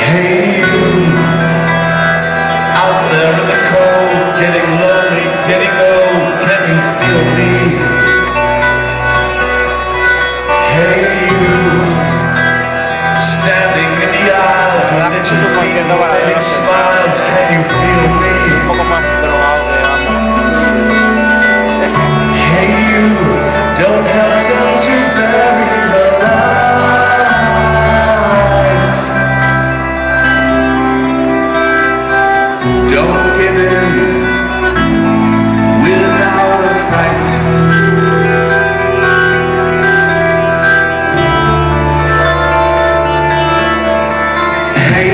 Hey you, out there in the cold, getting lonely, getting old, can you feel me? Hey you, standing in the aisles with itching feet and fading smiles, can you feel me? Hey you, don't help them to bury the light. Don't give in without a fight. Hey